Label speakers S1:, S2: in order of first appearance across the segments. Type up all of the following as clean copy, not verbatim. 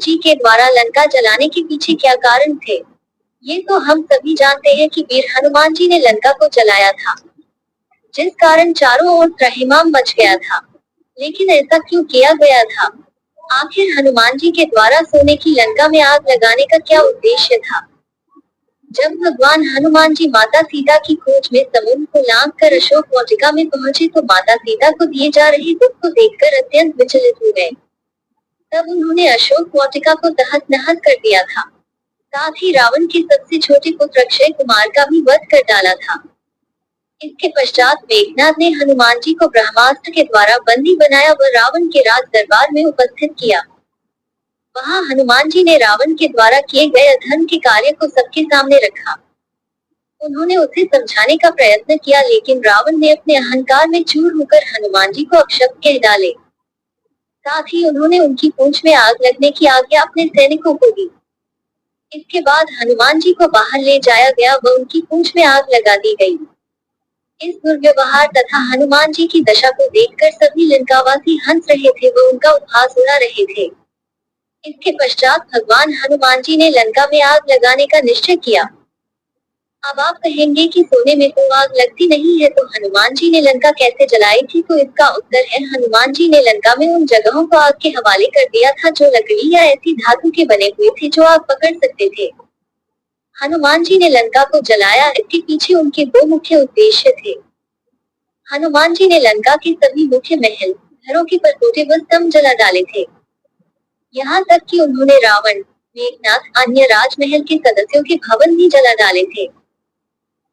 S1: जी के द्वारा लंका जलाने के पीछे क्या कारण थे? ये तो हम सभी जानते हैं कि वीर हनुमान जी ने लंका को जलाया था, जिस कारण चारों ओर त्रहिमाम मच गया था। लेकिन ऐसा क्यों किया गया था? आखिर हनुमान जी के द्वारा सोने की लंका में आग लगाने का क्या उद्देश्य था? जब भगवान हनुमान जी माता सीता की खोज में समुद्र को लांघ कर अशोक वाटिका में पहुंचे तो माता सीता को दिए जा रहे दुख को देखकर अत्यंत विचलित हो गए। तब उन्होंने अशोक वाटिका को तहस नहस कर दिया था। साथ ही रावण के सबसे छोटे पुत्र अक्षय कुमार का भी वध कर डाला था। इसके पश्चात मेघनाथ ने हनुमान जी को ब्रह्मास्त्र के द्वारा बंदी बनाया व रावण के राज दरबार में उपस्थित किया। वहां हनुमान जी ने रावण के द्वारा किए गए अधर्म के कार्य को सबके सामने रखा। उन्होंने उसे समझाने का प्रयत्न किया लेकिन रावण ने अपने अहंकार में चूर होकर हनुमान जी को अपशब्द कह डाले। साथ ही उन्होंने उनकी पूंछ में आग लगने की आज्ञा अपने सैनिकों को दी। इसके बाद हनुमान जी को बाहर ले जाया गया व उनकी पूंछ में आग लगा दी गई। इस दुर्व्यवहार तथा हनुमान जी की दशा को देखकर सभी लंकावासी हंस रहे थे व उनका उपहास उड़ा रहे थे। इसके पश्चात भगवान हनुमान जी ने लंका में आग लगाने का निश्चय किया। अब आप कहेंगे कि सोने में तो आग लगती नहीं है तो हनुमान जी ने लंका कैसे जलाई थी, तो इसका उत्तर है हनुमान जी ने लंका में उन जगहों को आग के हवाले कर दिया था जो लकड़ी या ऐसी धातु के बने हुए थे जो आग पकड़ सकते थे। हनुमान जी ने लंका को जलाया, इसके पीछे उनके दो मुख्य उद्देश्य थे। हनुमान जी ने लंका के सभी मुख्य महल, घरों के परकोटे व स्तंभ जला डाले थे। यहाँ तक कि उन्होंने रावण, मेघनाथ, अन्य राजमहल के सदस्यों के भवन भी जला डाले थे।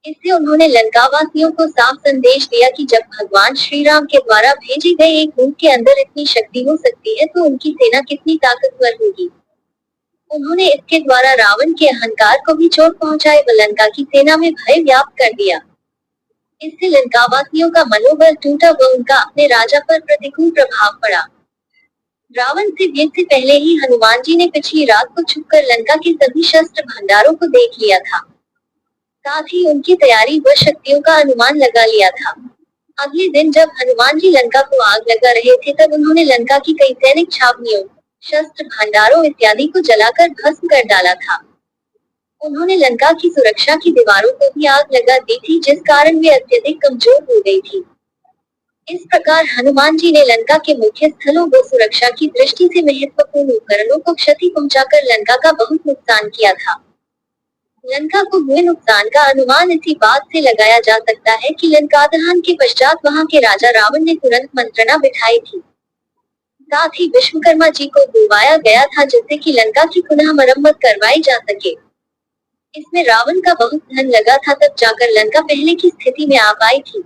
S1: इससे उन्होंने लंकावासियों को साफ संदेश दिया कि जब भगवान श्री राम के द्वारा भेजे गए एक दूत के अंदर इतनी शक्ति हो सकती है तो उनकी सेना कितनी ताकतवर होगी। उन्होंने इसके द्वारा रावण के अहंकार को भी चोट पहुंचाए व लंका की सेना में भय व्याप्त कर दिया। इससे लंकावासियों का मनोबल टूटा व उनका अपने राजा पर प्रतिकूल प्रभाव पड़ा। रावण से युद्ध से पहले ही हनुमान जी ने पिछली रात को छुपकर लंका के सभी शस्त्र भंडारों को देख लिया था। साथ ही उनकी तैयारी व शक्तियों का अनुमान लगा लिया था। अगले दिन जब हनुमान जी लंका को आग लगा रहे थे तब उन्होंने लंका की कई सैनिक छावनियों, शस्त्र भंडारों इत्यादि को जलाकर भस्म कर डाला था। उन्होंने लंका की सुरक्षा की दीवारों को भी आग लगा दी थी जिस कारण वे अत्यधिक कमजोर हो गई थी। इस प्रकार हनुमान जी ने लंका के मुख्य स्थलों व सुरक्षा की दृष्टि से महत्वपूर्ण उपकरणों को क्षति पहुंचाकर लंका का बहुत नुकसान किया था। लंका को हुए नुकसान का अनुमान इसी बात से लगाया जा सकता है कि लंका दहन के पश्चात वहां के राजा रावण ने तुरंत मंत्रणा बिठाई थी। साथ ही विश्वकर्मा जी को बुलवाया गया था जिससे कि लंका की पुनः मरम्मत करवाई जा सके। इसमें रावण का बहुत धन लगा था, तब जाकर लंका पहले की स्थिति में आ पाई थी।